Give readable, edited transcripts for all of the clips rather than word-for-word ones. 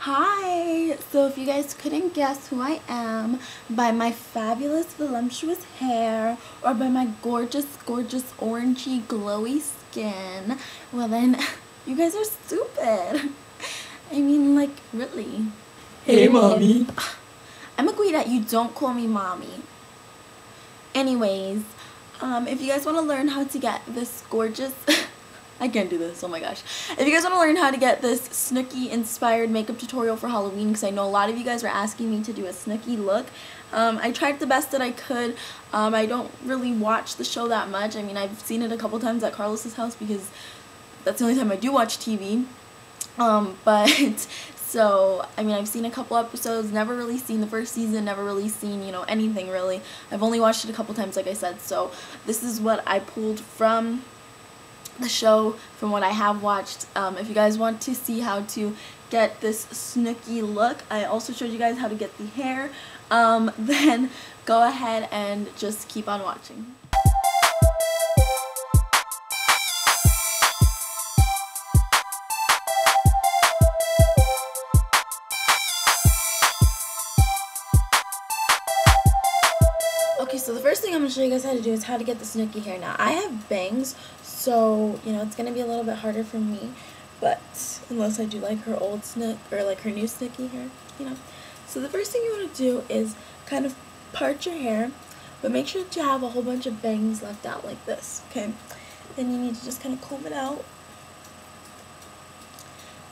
Hi! So if you guys couldn't guess who I am by my fabulous voluptuous hair or by my gorgeous orangey glowy skin, well then you guys are stupid. I mean, like, really. Hey mommy. I'm agreed that you don't call me mommy. Anyways, if you guys want to learn how to get this gorgeous I can't do this, oh my gosh. If you guys want to learn how to get this Snooki inspired makeup tutorial for Halloween, because I know a lot of you guys were asking me to do a Snooki look, I tried the best that I could. I don't really watch the show that much. I mean, I've seen it a couple times at Carlos's house because that's the only time I do watch TV. So, I mean, I've seen a couple episodes, never really seen the first season, never really seen, you know, anything really. I've only watched it a couple times, like I said, so this is what I pulled from the show, from what I have watched. If you guys want to see how to get this Snooki look, I also showed you guys how to get the hair, then go ahead and just keep on watching. Okay, so the first thing I'm going to show you guys how to do is how to get the Snooki hair. Now, I have bangs, so, you know, it's going to be a little bit harder for me, but unless I do like her old Snook, or like her new Snooki hair, you know. So the first thing you want to do is kind of part your hair, but make sure that you have a whole bunch of bangs left out like this, okay? Then you need to just kind of comb it out.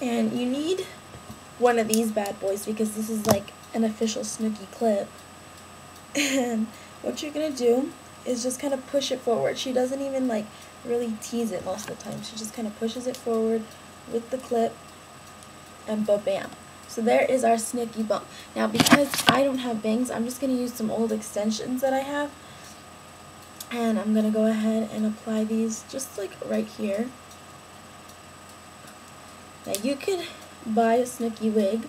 And you need one of these bad boys because this is like an official Snooki clip. And what you're going to do is just kind of push it forward. She doesn't even like really tease it most of the time. She just kind of pushes it forward with the clip and ba-bam. So there is our Snooki bump. Now because I don't have bangs, I'm just going to use some old extensions that I have. And I'm going to go ahead and apply these just like right here. Now you could buy a Snooki wig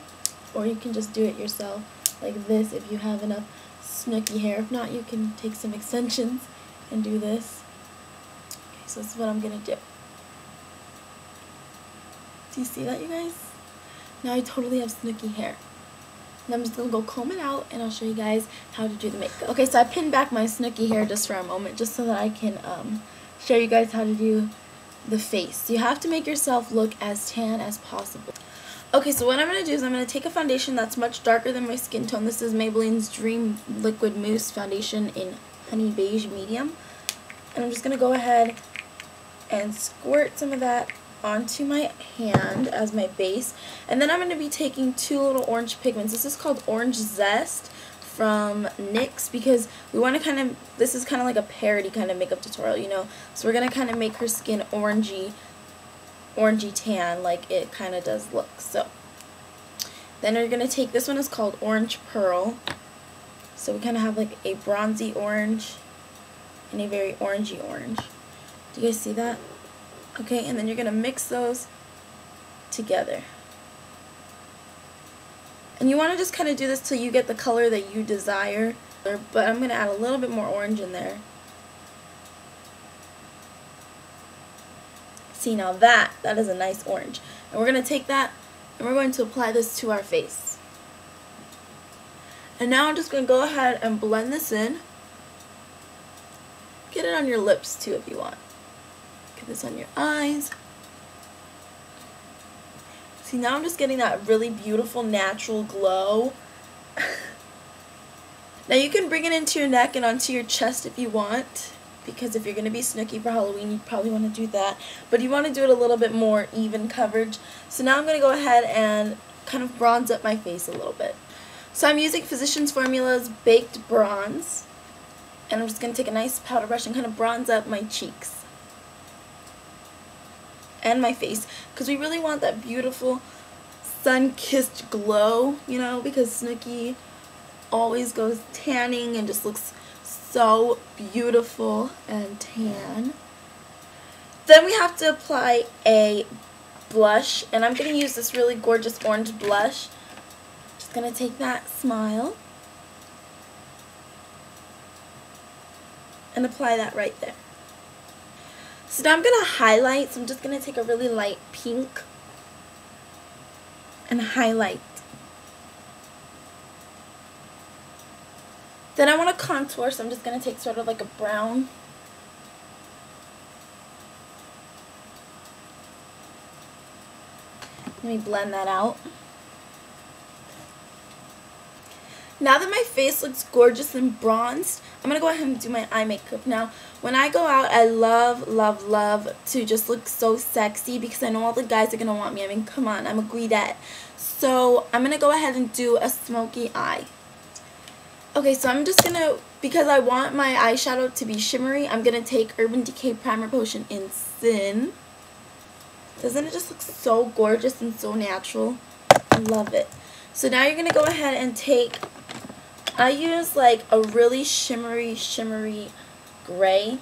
or you can just do it yourself like this if you have enough Snooki hair. If not, you can take some extensions and do this. Okay, so this is what I'm gonna do. Do you see that, you guys? Now I totally have Snooki hair. And I'm just gonna go comb it out and I'll show you guys how to do the makeup. Okay, so I pinned back my Snooki hair just for a moment just so that I can show you guys how to do the face. You have to make yourself look as tan as possible. Okay, so what I'm going to do is I'm going to take a foundation that's much darker than my skin tone. This is Maybelline's Dream Liquid Mousse Foundation in Honey Beige Medium. And I'm just going to go ahead and squirt some of that onto my hand as my base. And then I'm going to be taking two little orange pigments. This is called Orange Zest from NYX because we want to kind of, this is kind of like a parody kind of makeup tutorial, you know. So we're going to kind of make her skin orangey tan like it kind of does look. So then we're going to take, this one is called Orange Pearl, so we kind of have like a bronzy orange and a very orangey orange. Do you guys see that? Okay, and then you're going to mix those together, and you want to just kind of do this till you get the color that you desire, but I'm going to add a little bit more orange in there. See, now that is a nice orange. And we're going to take that and we're going to apply this to our face. And now I'm just going to go ahead and blend this in. Get it on your lips too if you want. Get this on your eyes. See, now I'm just getting that really beautiful natural glow. Now you can bring it into your neck and onto your chest if you want, because if you're going to be Snooki for Halloween, you probably want to do that. But you want to do it a little bit more even coverage. So now I'm going to go ahead and kind of bronze up my face a little bit. So I'm using Physicians Formula's Baked Bronze. And I'm just going to take a nice powder brush and kind of bronze up my cheeks and my face, because we really want that beautiful sun-kissed glow, you know, because Snooki always goes tanning and just looks so beautiful and tan. Then we have to apply a blush, and I'm going to use this really gorgeous orange blush. Just going to take that Smile and apply that right there. So now I'm going to highlight, so I'm just going to take a really light pink and highlight. Then I want to contour, so I'm just going to take sort of like a brown. Let me blend that out. Now that my face looks gorgeous and bronzed, I'm going to go ahead and do my eye makeup. Now, when I go out, I love, love, love to just look so sexy because I know all the guys are going to want me. I mean, come on, I'm a Guidette. So, I'm going to go ahead and do a smoky eye. Okay, so I'm just going to, because I want my eyeshadow to be shimmery, I'm going to take Urban Decay Primer Potion in Sin. Doesn't it just look so gorgeous and so natural? I love it. So now you're going to go ahead and take, I use like a really shimmery gray,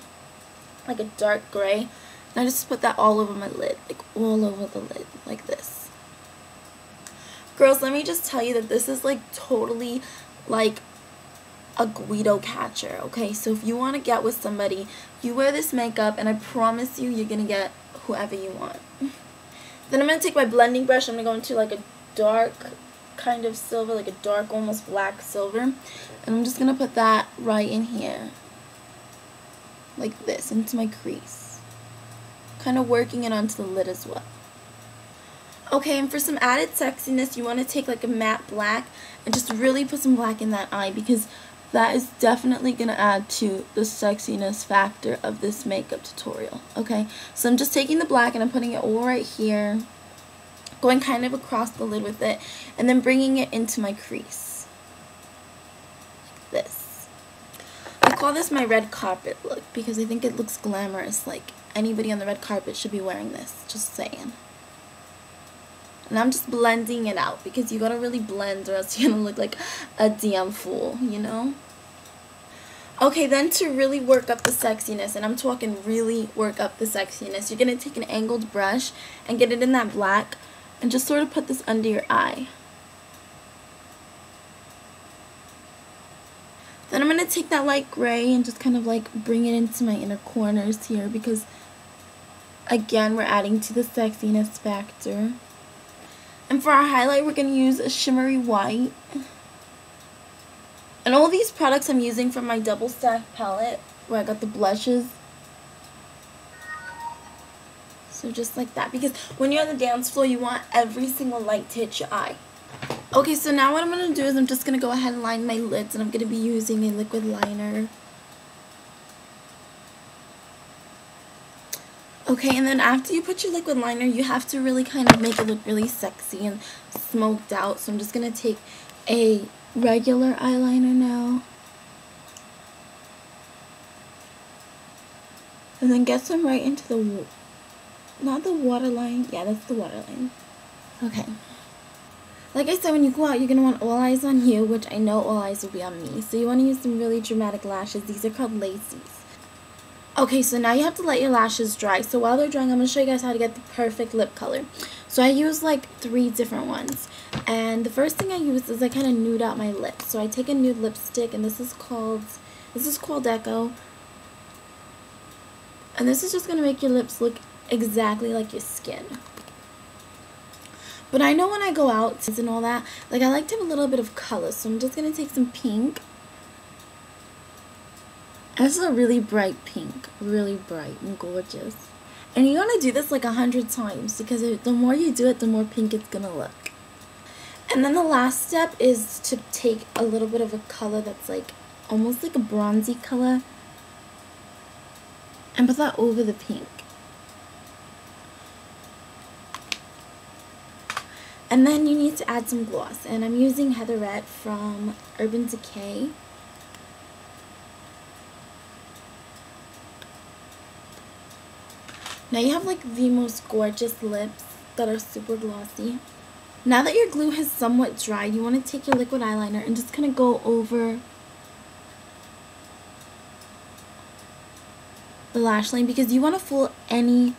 like a dark gray. And I just put that all over my lid, like all over the lid, like this. Girls, let me just tell you that this is like totally like a Guido catcher, okay? So if you want to get with somebody, you wear this makeup and I promise you, you're going to get whoever you want. Then I'm going to take my blending brush. I'm going to go into like a dark kind of silver, like a dark almost black silver. And I'm just going to put that right in here. Like this, into my crease. Kind of working it onto the lid as well. Okay, and for some added sexiness, you want to take like a matte black and just really put some black in that eye because that is definitely going to add to the sexiness factor of this makeup tutorial. Okay, so I'm just taking the black and I'm putting it all right here, going kind of across the lid with it, and then bringing it into my crease. Like this. I call this my red carpet look because I think it looks glamorous. Like anybody on the red carpet should be wearing this. Just saying. And I'm just blending it out because you gotta really blend or else you're gonna look like a damn fool, you know? Okay, then to really work up the sexiness, and I'm talking really work up the sexiness, you're gonna take an angled brush and get it in that black and just sort of put this under your eye. Then I'm gonna take that light gray and just kind of like bring it into my inner corners here because again, we're adding to the sexiness factor. And for our highlight, we're going to use a shimmery white. And all these products I'm using from my double stack palette where I got the blushes. So just like that. Because when you're on the dance floor, you want every single light to hit your eye. Okay, so now what I'm going to do is I'm just going to go ahead and line my lids. And I'm going to be using a liquid liner. Okay, and then after you put your liquid liner, you have to really kind of make it look really sexy and smoked out. So I'm just going to take a regular eyeliner now. And then get some right into the, not the waterline, yeah, that's the waterline. Okay. Like I said, when you go out, you're going to want all eyes on you, which I know all eyes will be on me. So you want to use some really dramatic lashes. These are called lacies. Okay, so now you have to let your lashes dry. So while they're drying, I'm going to show you guys how to get the perfect lip color. So I use like 3 different ones. And the first thing I use is I kind of nude out my lips. So I take a nude lipstick, and this is called Echo. And this is just going to make your lips look exactly like your skin. But I know when I go out and all that, like I like to have a little bit of color. So I'm just going to take some pink. This is a really bright pink, really bright and gorgeous. And you want to do this like 100 times because the more you do it, the more pink it's going to look. And then the last step is to take a little bit of a color that's like almost like a bronzy color and put that over the pink. And then you need to add some gloss. And I'm using Heatherette from Urban Decay. Now you have like the most gorgeous lips that are super glossy. Now that your glue has somewhat dried, you want to take your liquid eyeliner and just kind of go over the lash line because you want to fool any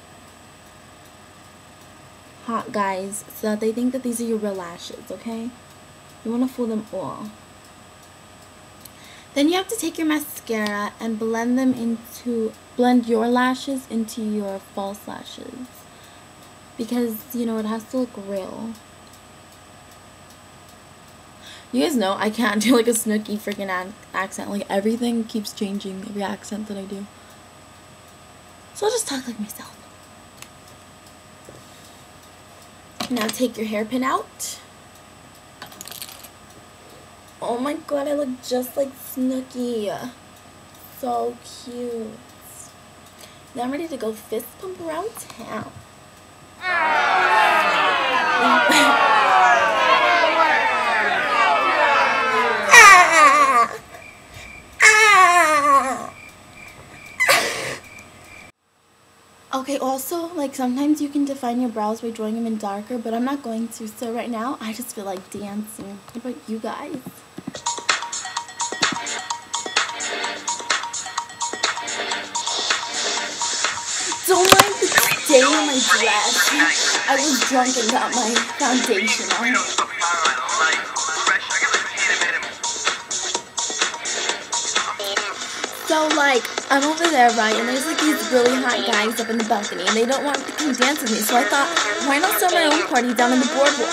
hot guys so that they think that these are your real lashes, okay? You want to fool them all. Then you have to take your mascara and blend your lashes into your false lashes because, you know, it has to look real. You guys know I can't do like a Snooki freaking accent. Like everything keeps changing, every accent that I do. So I'll just talk like myself. Now take your hairpin out. Oh my god, I look just like Snooki. So cute. Now I'm ready to go fist pump around town. Okay, also, like, sometimes you can define your brows by drawing them in darker, but I'm not going to. So right now, I just feel like dancing. What about you guys? Don't mind the stain on my dress. I was drunk and got my foundation on. So, like, I'm over there, right, and there's, like, these really hot guys up in the balcony, and they don't want to come dance with me, so I thought, why not start my own party down in the boardwalk?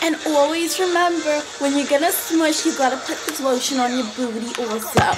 And always remember, when you're gonna smush, you gotta put this lotion on your booty also.